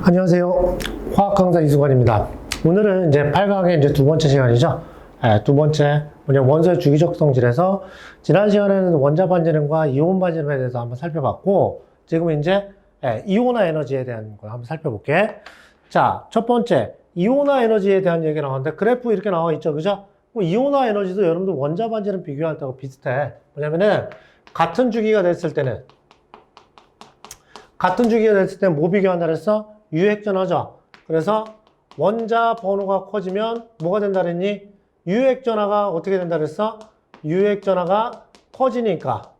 안녕하세요. 화학 강사 이수관입니다. 오늘은 이제 8강의 이제 두 번째 시간이죠. 두 번째, 원소의 주기적 성질에서 지난 시간에는 원자 반지름과 이온 반지름에 대해서 한번 살펴봤고, 지금은 이제 이온화 에너지에 대한 걸 한번 살펴볼게. 자, 첫 번째, 이온화 에너지에 대한 얘기가 나왔는데, 그래프 이렇게 나와 있죠. 그죠? 이온화 에너지도 여러분들 원자 반지름 비교할 때하고 비슷해. 뭐냐면은, 같은 주기가 됐을 때는 뭐 비교한다 그랬어? 유핵전하죠. 그래서 원자 번호가 커지면 뭐가 된다 그랬니? 유핵전하가 어떻게 된다 그랬어? 유핵전하가 커지니까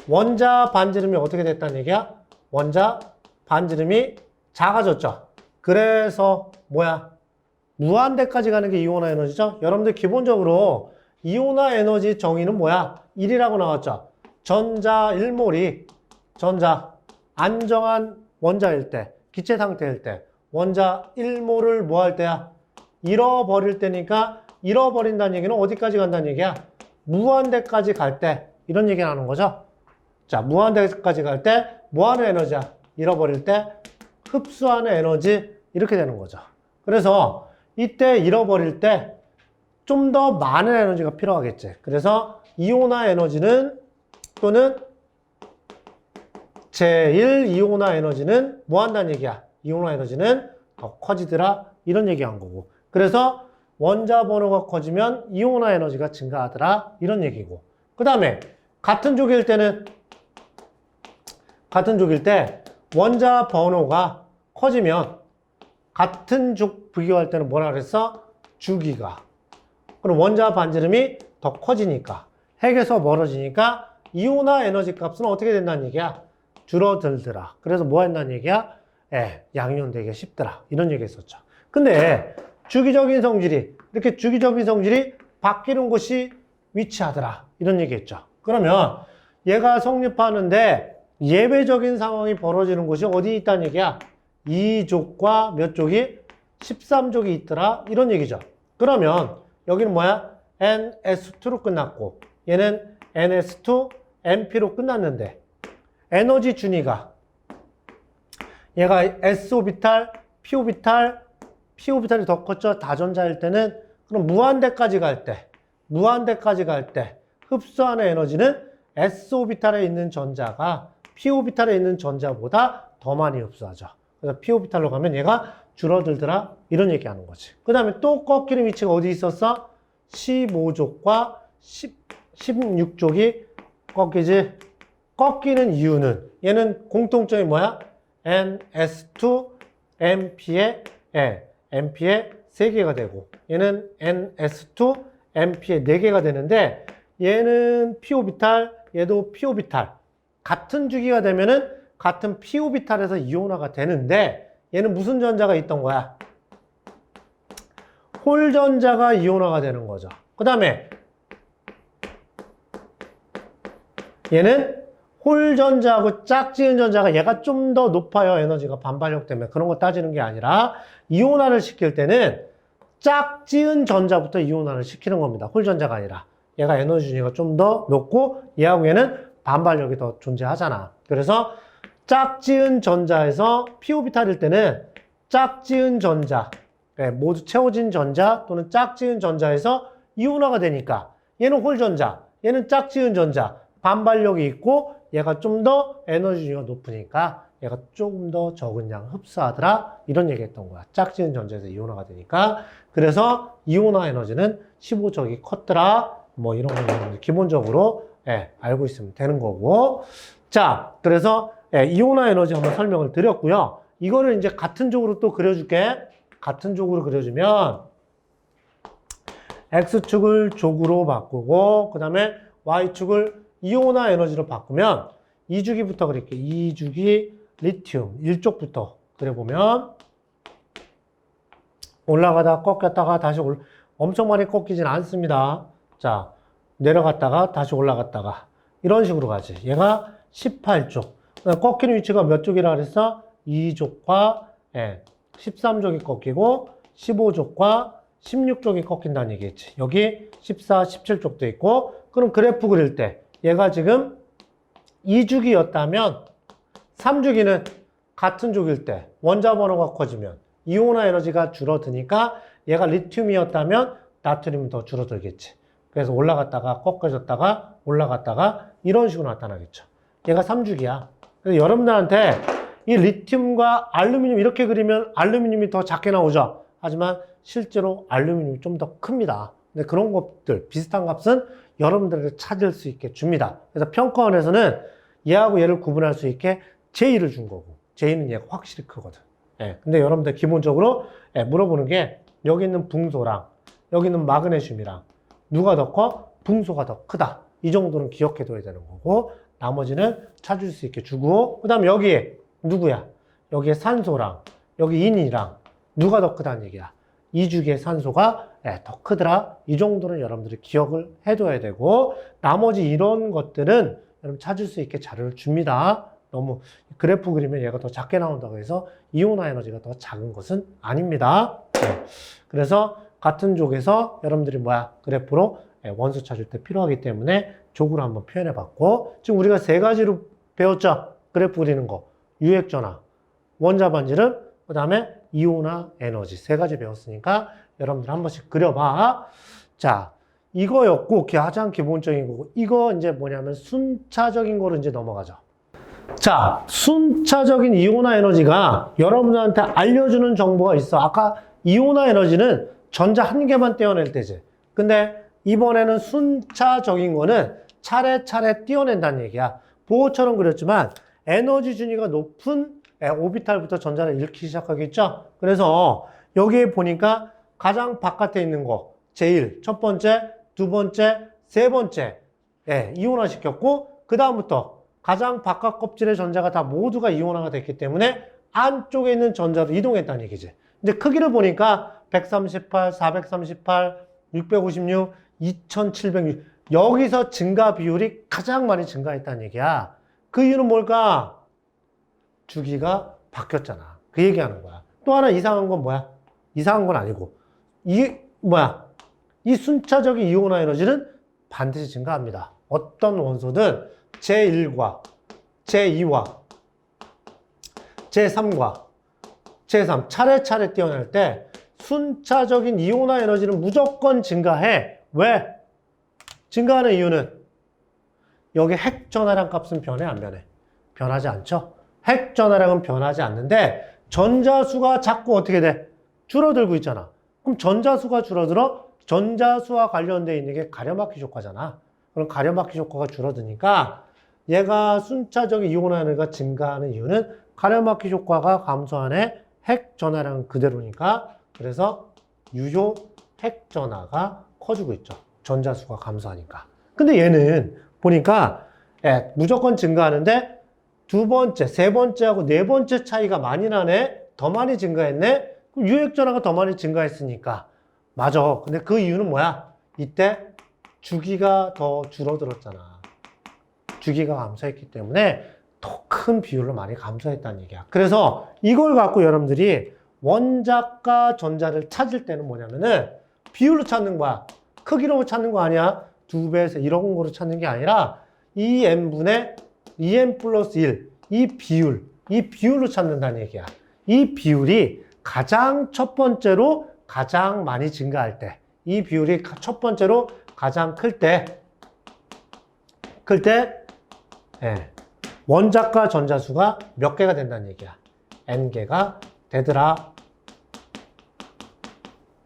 원자 반지름이 어떻게 됐다는 얘기야? 원자 반지름이 작아졌죠. 그래서 뭐야? 무한대까지 가는 게 이온화 에너지죠. 여러분들 기본적으로 이온화 에너지 정의는 뭐야? 1이라고 나왔죠. 전자 1몰이 안정한 원자일 때, 기체 상태일 때, 원자 1몰을 뭐 할 때야? 잃어버릴 때니까, 잃어버린다는 얘기는 어디까지 간다는 얘기야? 무한대까지 갈 때, 이런 얘기 하는 거죠. 자, 무한대까지 갈 때, 뭐 하는 에너지야? 잃어버릴 때, 흡수하는 에너지, 이렇게 되는 거죠. 그래서, 이때 잃어버릴 때, 좀 더 많은 에너지가 필요하겠지. 그래서, 이온화 에너지는, 또는 제1 이온화 에너지는 뭐 한다는 얘기야? 이온화 에너지는 더 커지더라. 이런 얘기 한 거고. 그래서 원자 번호가 커지면 이온화 에너지가 증가하더라. 이런 얘기고. 그 다음에 같은 족일 때 원자 번호가 커지면 같은 족 비교할 때는 뭐라 그랬어? 주기가. 그럼 원자 반지름이 더 커지니까 핵에서 멀어지니까 이온화 에너지 값은 어떻게 된다는 얘기야? 줄어들더라. 그래서 뭐 한다는 얘기야? 양이온되기가 쉽더라. 이런 얘기 했었죠. 근데 주기적인 성질이 바뀌는 곳이 위치하더라. 이런 얘기 했죠. 그러면 얘가 성립하는데 예외적인 상황이 벌어지는 곳이 어디 있다는 얘기야? 2족과 몇 족이? 13족이 있더라. 이런 얘기죠. 그러면 여기는 뭐야? NS2로 끝났고 얘는 NS2, NP로 끝났는데 에너지 준위가 얘가 S오비탈, P오비탈이 더 컸죠. 다전자일 때는 그럼 무한대까지 갈 때 흡수하는 에너지는 S오비탈에 있는 전자가 P오비탈에 있는 전자보다 더 많이 흡수하죠. 그래서 P오비탈로 가면 얘가 줄어들더라. 이런 얘기하는 거지. 그 다음에 또 꺾이는 위치가 어디 있었어? 15족과 16족이 꺾이지. 꺾이는 이유는 얘는 공통점이 뭐야? NS2, NP에 3개가 되고 얘는 NS2, NP에 4개가 되는데 얘는 P오비탈, 얘도 P오비탈 같은 주기가 되면은 같은 P오비탈에서 이온화가 되는데 얘는 무슨 전자가 있던 거야? 홀 전자가 이온화가 되는 거죠. 그 다음에 얘는 홀 전자하고 짝지은 전자가 얘가 좀 더 높아요. 에너지가 반발력 때문에. 그런 거 따지는 게 아니라 이온화를 시킬 때는 짝지은 전자부터 이온화를 시키는 겁니다. 홀 전자가 아니라. 얘가 에너지 준위가 좀 더 높고 얘하고 얘는 반발력이 더 존재하잖아. 그래서 짝지은 전자에서 P오비탈일 때는 짝지은 전자, 모두 채워진 전자 또는 짝지은 전자에서 이온화가 되니까 얘는 홀 전자, 얘는 짝지은 전자, 반발력이 있고 얘가 좀 더 에너지 준위가 높으니까 얘가 조금 더 적은 양 흡수하더라. 이런 얘기 했던 거야. 짝지은 전자에서 이온화가 되니까. 그래서 이온화 에너지는 15적이 컸더라. 뭐 이런 거 기본적으로 알고 있으면 되는 거고. 자, 그래서 이온화 에너지 한번 설명을 드렸고요. 이거를 이제 같은 쪽으로 또 그려줄게. 같은 쪽으로 그려주면 X축을 족으로 바꾸고 그 다음에 Y축을 이온화 에너지로 바꾸면 2주기부터 그릴게. 2주기 리튬 1쪽부터 그려보면 올라가다가 꺾였다가 다시 엄청 많이 꺾이진 않습니다. 자, 내려갔다가 다시 올라갔다가 이런 식으로 가지. 얘가 18쪽. 꺾이는 위치가 몇 쪽이라 그랬어? 2족과 13족이 꺾이고 15족과 16족이 꺾인다는 얘기겠지. 여기 14, 17족도 있고 그럼 그래프 그릴 때 얘가 지금 2주기였다면 3주기는 같은 족일 때 원자 번호가 커지면 이온화 에너지가 줄어드니까 얘가 리튬이었다면 나트륨이 더 줄어들겠지. 그래서 올라갔다가 꺾어졌다가 올라갔다가 이런 식으로 나타나겠죠. 얘가 3주기야. 그래서 여러분들한테 이 리튬과 알루미늄 이렇게 그리면 알루미늄이 더 작게 나오죠. 하지만 실제로 알루미늄이 좀 더 큽니다. 근데 그런 것들 비슷한 값은 여러분들에게 찾을 수 있게 줍니다. 그래서 평가원에서는 얘하고 얘를 구분할 수 있게 J를 준 거고 J는 얘가 확실히 크거든. 예, 근데 여러분들 기본적으로 물어보는 게 여기 있는 붕소랑 여기 있는 마그네슘이랑 누가 더 커? 붕소가 더 크다. 이 정도는 기억해둬야 되는 거고 나머지는 찾을 수 있게 주고 그 다음에 여기에 누구야? 여기에 산소랑 여기 인이랑 누가 더 크다는 얘기야. 이 주기의 산소가 더 크더라. 이 정도는 여러분들이 기억을 해둬야 되고 나머지 이런 것들은 여러분 찾을 수 있게 자료를 줍니다. 너무 그래프 그리면 얘가 더 작게 나온다고 해서 이온화 에너지가 더 작은 것은 아닙니다. 그래서 같은 족에서 여러분들이 그래프로 원소 찾을 때 필요하기 때문에 족으로 한번 표현해 봤고 지금 우리가 세 가지로 배웠죠. 그래프 그리는 거. 유액전화, 원자 반지름, 그 다음에 이온화 에너지 세 가지 배웠으니까 여러분들 한 번씩 그려봐. 자, 이거였고 가장 기본적인 거고 이거 이제 뭐냐면 순차적인 거로 이제 넘어가죠. 자, 순차적인 이온화 에너지가 여러분들한테 알려주는 정보가 있어. 아까 이온화 에너지는 전자 한 개만 떼어낼 때지. 근데 이번에는 순차적인 거는 차례차례 떼어낸다는 얘기야. 보호처럼 그렸지만 에너지 준위가 높은 오비탈부터 전자를 잃기 시작하겠죠. 그래서 여기에 보니까 가장 바깥에 있는 거 제일 첫 번째, 두 번째, 세 번째 이온화 시켰고 그 다음부터 가장 바깥 껍질의 전자가 다 모두가 이온화가 됐기 때문에 안쪽에 있는 전자로 이동했다는 얘기지. 이제 크기를 보니까 138, 438, 656, 2706 여기서 증가 비율이 가장 많이 증가했다는 얘기야. 그 이유는 뭘까? 주기가 바뀌었잖아. 그 얘기하는 거야. 또 하나 이상한 건 뭐야? 이상한 건 아니고 이 순차적인 이온화 에너지는 반드시 증가합니다. 어떤 원소든 제1과 제2와 제3과 제3 차례차례 떼어낼 때 순차적인 이온화 에너지는 무조건 증가해. 왜? 증가하는 이유는 여기 핵 전하량 값은 변해 안 변해? 변하지 않죠? 핵 전하량은 변하지 않는데 전자수가 자꾸 어떻게 돼? 줄어들고 있잖아. 그럼 전자수가 줄어들어 전자수와 관련되어 있는 게 가려막기 효과잖아. 그럼 가려막기 효과가 줄어드니까 얘가 순차적인 이온화 에너지가 증가하는 이유는 가려막기 효과가 감소하네. 핵 전하량은 그대로니까 그래서 유효 핵 전하가 커지고 있죠. 전자수가 감소하니까. 근데 얘는 보니까 무조건 증가하는데 두 번째, 세 번째하고 네 번째 차이가 많이 나네. 더 많이 증가했네. 그럼 유액 전하가 더 많이 증가했으니까 맞아. 근데 그 이유는 뭐야? 이때 주기가 더 줄어들었잖아. 주기가 감소했기 때문에 더 큰 비율로 많이 감소했다는 얘기야. 그래서 이걸 갖고 여러분들이 원자과 전자를 찾을 때는 뭐냐면은 비율로 찾는 거야. 크기로 찾는 거 아니야. 2배에서 이런 거로 찾는 게 아니라 2n분의 2n 플러스 1 이 비율로 찾는다는 얘기야. 이 비율이 가장 첫 번째로 가장 많이 증가할 때 이 비율이 첫 번째로 가장 클 때 원자과 전자수가 몇 개가 된다는 얘기야. n개가 되더라.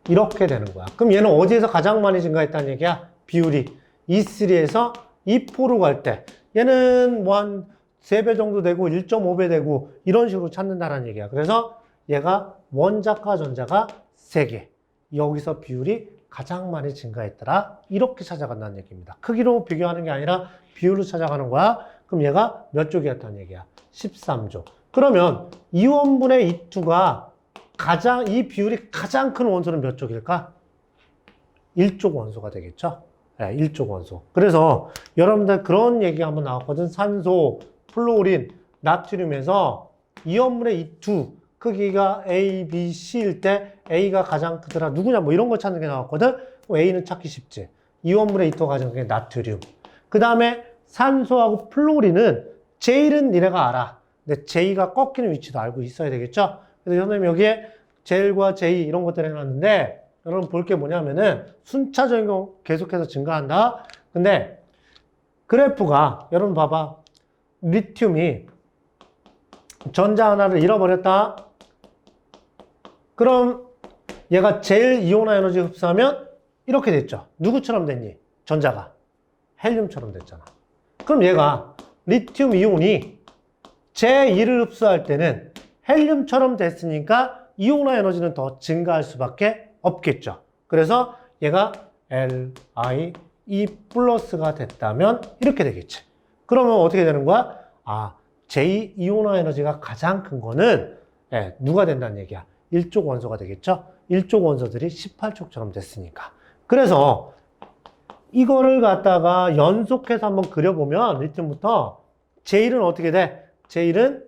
이렇게 되는 거야. 그럼 얘는 어디에서 가장 많이 증가했다는 얘기야? 비율이 E3에서 E4로 갈 때 얘는 뭐 한 3배 정도 되고 1.5배 되고 이런 식으로 찾는다는 얘기야. 그래서 얘가 원자과 전자가 3개. 여기서 비율이 가장 많이 증가했더라. 이렇게 찾아간다는 얘기입니다. 크기로 비교하는 게 아니라 비율로 찾아가는 거야. 그럼 얘가 몇 족이었다는 얘기야? 13족. 그러면 2원분의 2가 이 비율이 가장 큰 원소는 몇 족일까? 1족 원소가 되겠죠? 1족 원소. 그래서 여러분들 그런 얘기가 한번 나왔거든. 산소, 플로린, 나트륨에서 2원분의 2 크기가 A, B, C일 때 A가 가장 크더라. 누구냐? 뭐 이런 거 찾는 게 나왔거든. A는 찾기 쉽지. 2원분의 2가 가장 큰 게 나트륨. 그 다음에 산소하고 플로린은 제일은 니네가 알아. 근데 J가 꺾이는 위치도 알고 있어야 되겠죠? 그래서 선생님 여기에 J과 J 이런 것들을 해놨는데 여러분 볼 게 뭐냐면은 순차적인 거 계속해서 증가한다. 근데 그래프가 여러분 봐봐. 리튬이 전자 하나를 잃어버렸다. 그럼 얘가 제일 이온화 에너지 흡수하면 이렇게 됐죠. 누구처럼 됐니? 전자가 헬륨처럼 됐잖아. 그럼 얘가 리튬 이온이 제2를 흡수할 때는 헬륨처럼 됐으니까 이온화 에너지는 더 증가할 수밖에 없겠죠. 그래서 얘가 Li2 플러스가 됐다면 이렇게 되겠지. 그러면 어떻게 되는 거야? 제2 이온화 에너지가 가장 큰 거는 누가 된다는 얘기야? 1족 원소가 되겠죠? 1족 원소들이 18족처럼 됐으니까. 그래서 이거를 갖다가 연속해서 한번 그려보면 리튬부터 제1은 어떻게 돼? 제1은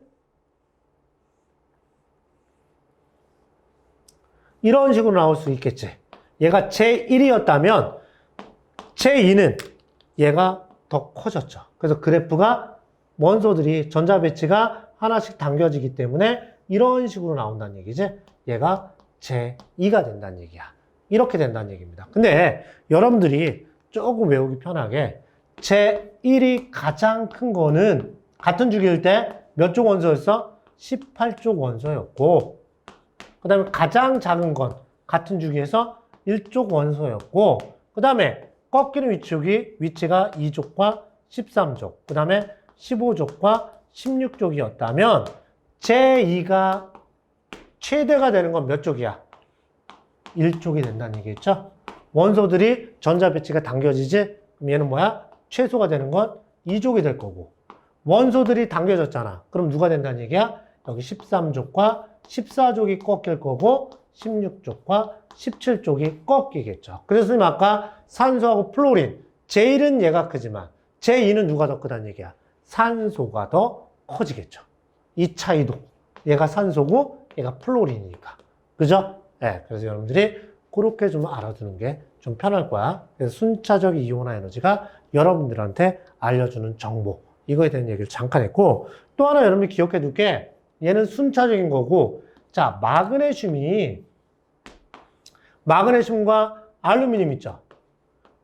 이런 식으로 나올 수 있겠지. 얘가 제1이었다면 제2는 얘가 더 커졌죠. 그래서 그래프가 원소들이 전자 배치가 하나씩 당겨지기 때문에 이런 식으로 나온다는 얘기지. 얘가 제2가 된다는 얘기야. 이렇게 된다는 얘기입니다. 근데 여러분들이 조금 외우기 편하게 제1이 가장 큰 거는 같은 주기일 때 몇 족 원소였어? 18족 원소였고, 그 다음에 가장 작은 건 같은 주기에서 1족 원소였고, 그 다음에 꺾이는 위치가 2족과 13족, 그 다음에 15족과 16족이었다면 제2가 최대가 되는 건 몇 족이야? 1족이 된다는 얘기겠죠? 원소들이 전자 배치가 당겨지지? 그럼 얘는 뭐야? 최소가 되는 건 2족이 될 거고, 원소들이 당겨졌잖아. 그럼 누가 된다는 얘기야? 여기 13족과 14족이 꺾일 거고 16족과 17족이 꺾이겠죠. 그래서 선생님 아까 산소하고 플로린, 제1은 얘가 크지만 제2는 누가 더 크다는 얘기야? 산소가 더 커지겠죠. 이 차이도 얘가 산소고 얘가 플로린이니까. 그죠? 네, 그래서 여러분들이 그렇게 좀 알아두는 게 좀 편할 거야. 그래서 순차적 이온화 에너지가 여러분들한테 알려주는 정보, 이거에 대한 얘기를 잠깐 했고, 또 하나 여러분이 기억해 둘 게, 얘는 순차적인 거고, 자, 마그네슘과 알루미늄 있죠?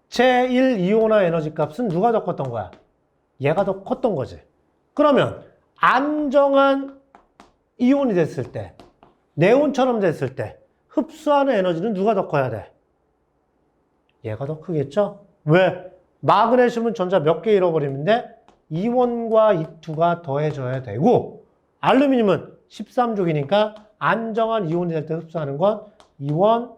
제1 이온화 에너지 값은 누가 더 컸던 거야? 얘가 더 컸던 거지. 그러면 안정한 이온이 됐을 때, 네온처럼 됐을 때 흡수하는 에너지는 누가 더 커야 돼? 얘가 더 크겠죠? 왜? 마그네슘은 전자 몇 개 잃어버리는데 2원과 2,2가 더해져야 되고, 알루미늄은 13족이니까 안정한 이온이 될 때 흡수하는 건 2원,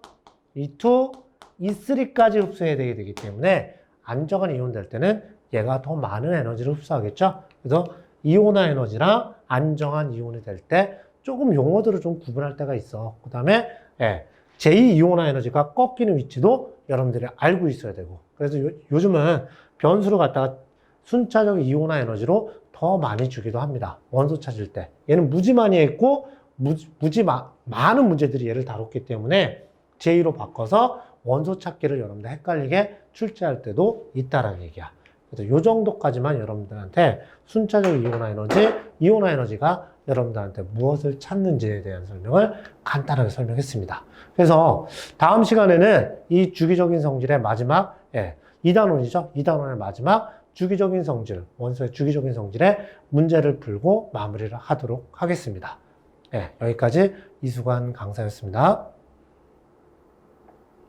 2,2, E3까지 흡수해야 되기 때문에 안정한 이온 될 때는 얘가 더 많은 에너지를 흡수하겠죠? 그래서 이온화 에너지랑 안정한 이온이 될 때 조금 용어들을 좀 구분할 때가 있어. 그 다음에 제2 이온화 에너지가 꺾이는 위치도 여러분들이 알고 있어야 되고, 그래서 요즘은 변수를 갖다가 순차적 이온화 에너지로 더 많이 주기도 합니다. 원소 찾을 때. 얘는 무지 많이 했고 많은 문제들이 얘를 다뤘기 때문에 제2로 바꿔서 원소 찾기를 여러분들 헷갈리게 출제할 때도 있다라는 얘기야. 그래서 요 정도까지만 여러분들한테 순차적 이온화 에너지가 여러분들한테 무엇을 찾는지에 대한 설명을 간단하게 설명했습니다. 그래서 다음 시간에는 이 주기적인 성질의 마지막, 2단원이죠. 2단원의 마지막 주기적인 성질, 원소의 주기적인 성질의 문제를 풀고 마무리를 하도록 하겠습니다. 여기까지 이수관 강사였습니다.